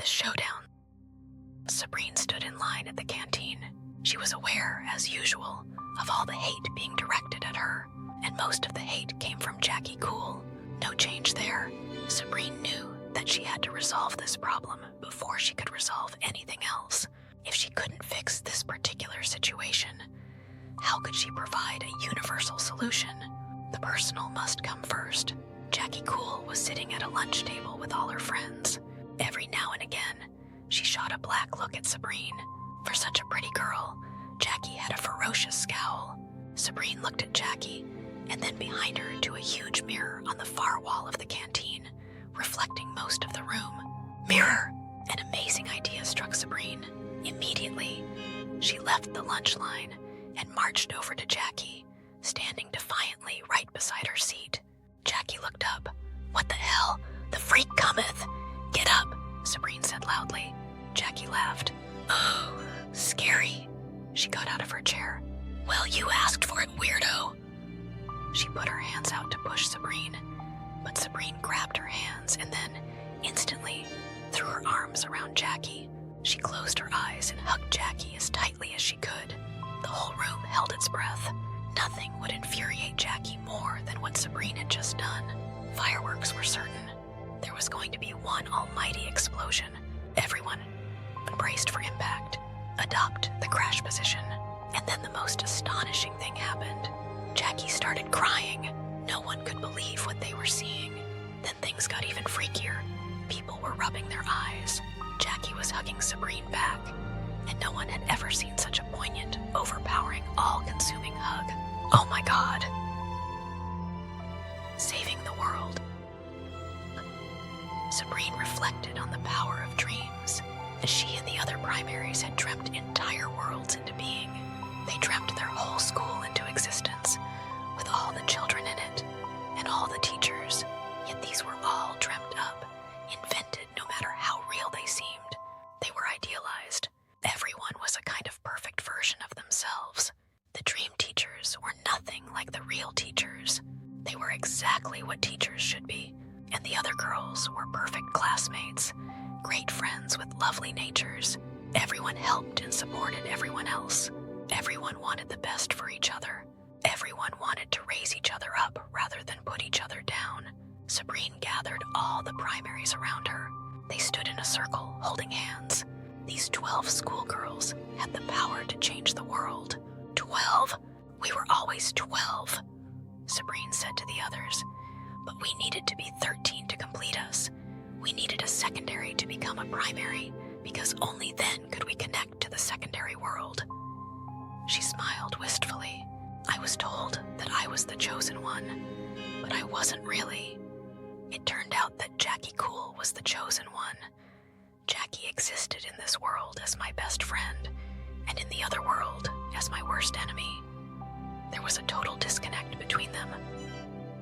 showdown. Sabrine stood in line at the canteen. She was aware, as usual, of all the hate being directed at her, and most of the hate came from Jackie Cool. No change there. Sabrine knew that she had to resolve this problem before she could resolve anything else. If she couldn't fix this particular situation, how could she provide a universal solution? The personal must come first. Jackie Cool was sitting at a lunch table with all her friends. Every now and again, she shot a black look at Sabrine. For such a pretty girl, Jackie had a ferocious scowl. Sabrine looked at Jackie, and then behind her to a huge mirror on the far wall of the canteen, reflecting most of the room. Mirror! An amazing idea struck Sabrine. Immediately, she left the lunch line and marched over to Jackie, standing defiantly right beside her seat. Jackie looked up. "What the hell? The freak cometh! Get up!" Sabrine said loudly. Jackie laughed. "Oh, scary." She got out of her chair. "Well, you asked for it, weirdo." She put her hands out to push Sabrine, but Sabrine grabbed her hands and then, instantly, threw her arms around Jackie. She closed her eyes and hugged Jackie as tightly as she could. The whole room held its breath. Nothing would infuriate Jackie more than what Sabrine had just done. Fireworks were certain. There was going to be one almighty explosion. Everyone braced for impact. Adopt the crash position. And then the most astonishing thing happened. Jackie started crying. No one could believe what they were seeing. Then things got even freakier. People were rubbing their eyes. Jackie was hugging Sabrine back, and no one had ever seen such a poignant, overpowering, all-consuming hug. Oh my God. Saving the world. Sabrine reflected on the power of dreams, as she and the other primaries had dreamt entire worlds into being. They dreamt their whole school into existence, with all the children in it, and all the teachers, yet these were all dreamt up, invented no matter how real they seemed. They were idealized. Everyone was a kind of perfect version of themselves. The dream teachers were nothing like the real teachers. They were exactly what teachers should be, and the other girls were perfect classmates, great friends with lovely natures. Everyone helped and supported everyone else. Everyone wanted the best for each other. Everyone wanted to raise each other up rather than put each other down. Sabrine gathered all the primaries around her. They stood in a circle, holding hands. These 12 schoolgirls had the power to change the world. 12? We were always 12, Sabrine said to the others. But we needed to be 13 to complete us. We needed a secondary to become a primary, because only then could we connect to the secondary world. She smiled wistfully. I was told that I was the chosen one, but I wasn't really. It turned out that Jackie Cool was the chosen one. Jackie existed in this world as my best friend, and in the other world as my worst enemy. There was a total disconnect between them.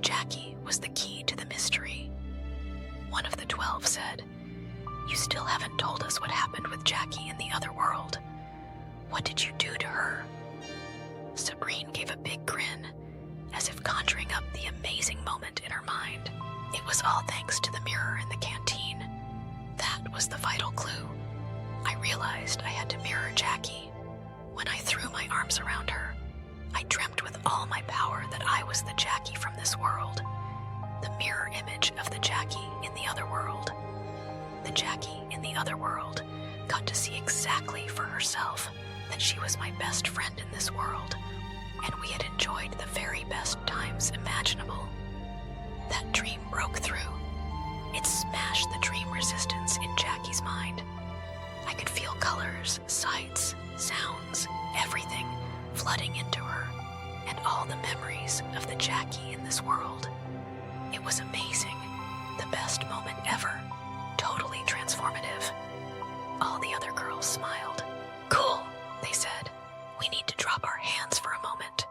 Jackie was the key to the mystery. One of the 12 said, "You still haven't told us what happened with Jackie in the other world. What did you do to her?" Sabrine gave a big grin, as if conjuring up the amazing moment in her mind. It was all thanks to the mirror in the canteen. That was the vital clue. I realized I had to mirror Jackie. When I threw my arms around her, I dreamt with all my power that I was the Jackie from this world, the mirror image of the Jackie in the other world. The Jackie in the other world got to see exactly for herself that she was my best friend in this world, and we had enjoyed the very best times imaginable. That dream broke through. It smashed the dream resistance in Jackie's mind. I could feel colors, sights, sounds, everything flooding into her, and all the memories of the Jackie in this world. It was amazing, the best moment ever, totally transformative. All the other girls smiled. "Cool," they said. "We need to drop our hands for a moment,"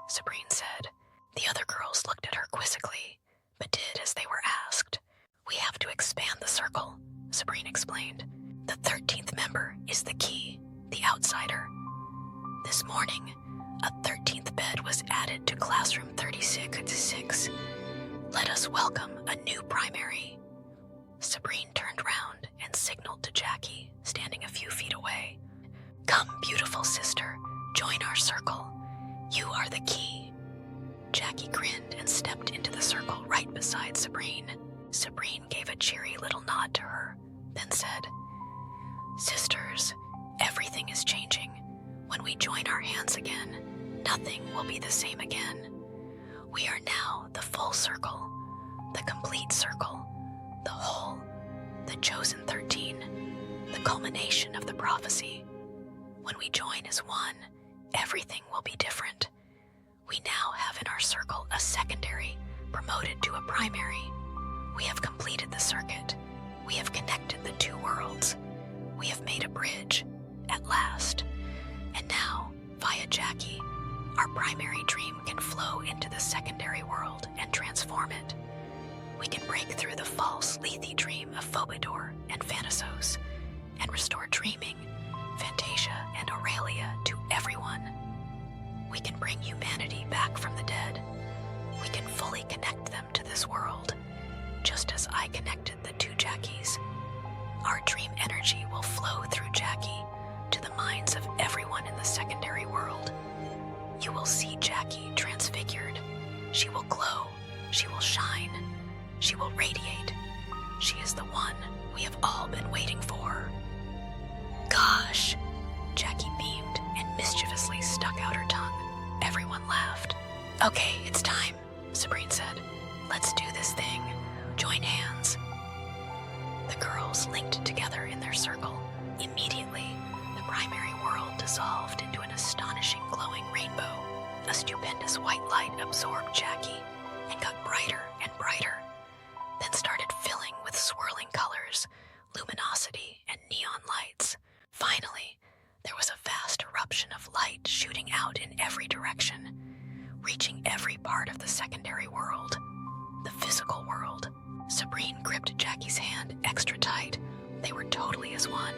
Sabrine said. The other girls looked at her quizzically, but did as they were asked. "We have to expand the circle," Sabrine explained. "The 13th member is the key, the outsider. This morning, a 13th bed was added to classroom 36. Let us welcome a new primary." Sabrine turned round and and signaled to Jackie, standing a few feet away. "Come, beautiful sister, join our circle. You are the key." Jackie grinned and stepped into the circle right beside Sabrine. Sabrine gave a cheery little nod to her, then said, "Sisters, everything is changing. When we join our hands again, nothing will be the same again. We are now the full circle, the complete circle, the whole, the chosen 13, the culmination of the prophecy. When we join as one, everything will be different. We now have in our circle a secondary promoted to a primary. We have completed the circuit. We have connected the two worlds. We have made a bridge, at last. And now, via Jackie, our primary dream can flow into the secondary world and transform it. We can break through the false, lethe dream of Phobidor and Thanatos and restore dreaming, Aphantasia and Aurelia to everyone. We can bring humanity back from the dead. We can fully connect them to this world, just as I connected the two Jackies. Our dream energy will flow through Jackie to the minds of everyone in the secondary world. You will see Jackie transfigured. She will glow. She will shine. She will radiate. She is the one we have all been waiting for." "Gosh!" Jackie beamed and mischievously stuck out her tongue. Everyone laughed. "Okay, it's time," Sabrine said. "Let's do this thing. Join hands." The girls linked together in their circle. Immediately, the primary world dissolved into an astonishing glowing rainbow. A stupendous white light absorbed Jackie and got brighter and brighter, then started filling with swirling colors, luminosity, and neon lights. Finally, there was a vast eruption of light shooting out in every direction, reaching every part of the secondary world, the physical world. Sabrine gripped Jackie's hand extra tight. They were totally as one.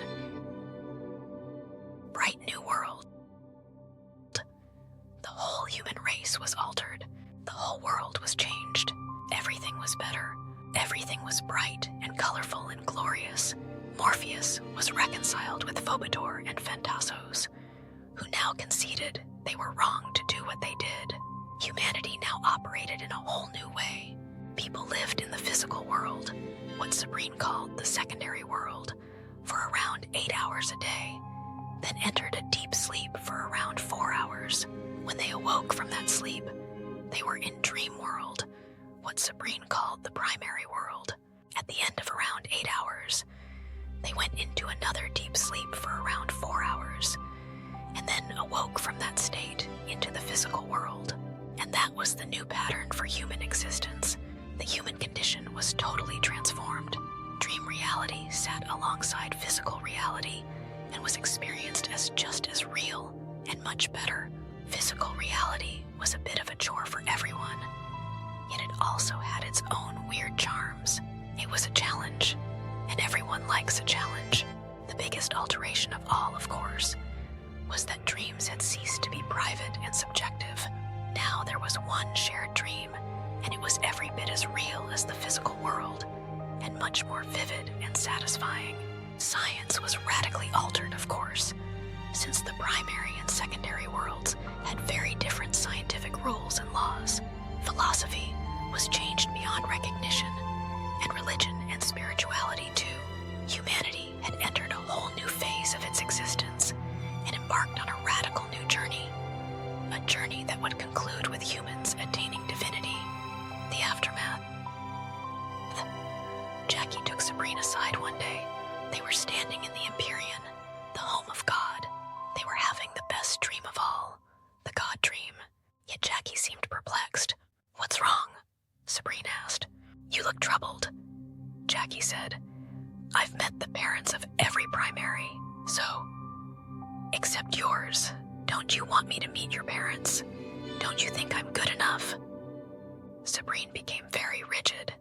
Bright new world. The whole human race was altered. The whole world was changed. Everything was better. Everything was bright and colorful and glorious. Morpheus was reconciled with Phobidor and Thanatos, who now conceded they were wrong to do what they did. Humanity now operated in a whole new way. People lived in the physical world, what Sabrine called the secondary world, for around 8 hours a day, then entered a deep sleep for around 4 hours. When they awoke from that sleep, they were in dream world, what Sabrine called the primary world. At the end of around 8 hours, they went into another deep sleep for around 4 hours, and then awoke from that state into the physical world. And that was the new pattern for human existence. The human condition was totally transformed. Dream reality sat alongside physical reality and was experienced as just as real and much better. Physical reality was a bit of a chore for everyone, yet it also had its own weird charms. It was a challenge, and everyone likes a challenge. The biggest alteration of all, of course, was that dreams had ceased to be private and subjective. Now there was one shared dream, and it was every bit as real as the physical world, and much more vivid and satisfying. Science was radically altered, of course, since the primary and secondary worlds had very different scientific rules and laws. Philosophy was changed beyond recognition, and religion and spirituality too. Humanity had entered a whole new phase of its existence and embarked on a radical new journey, a journey that would conclude with humans attaining divinity. The aftermath. Jackie took Sabrine aside one day. They were standing in the Empyrean, the home of God. They were having the best dream of all, the God dream. Yet Jackie seemed perplexed. "What's wrong?" Sabrine asked. "You look troubled," Jackie said. "I've met the parents of every primary, so... except yours. Don't you want me to meet your parents? Don't you think I'm good enough?" Sabrine became very rigid.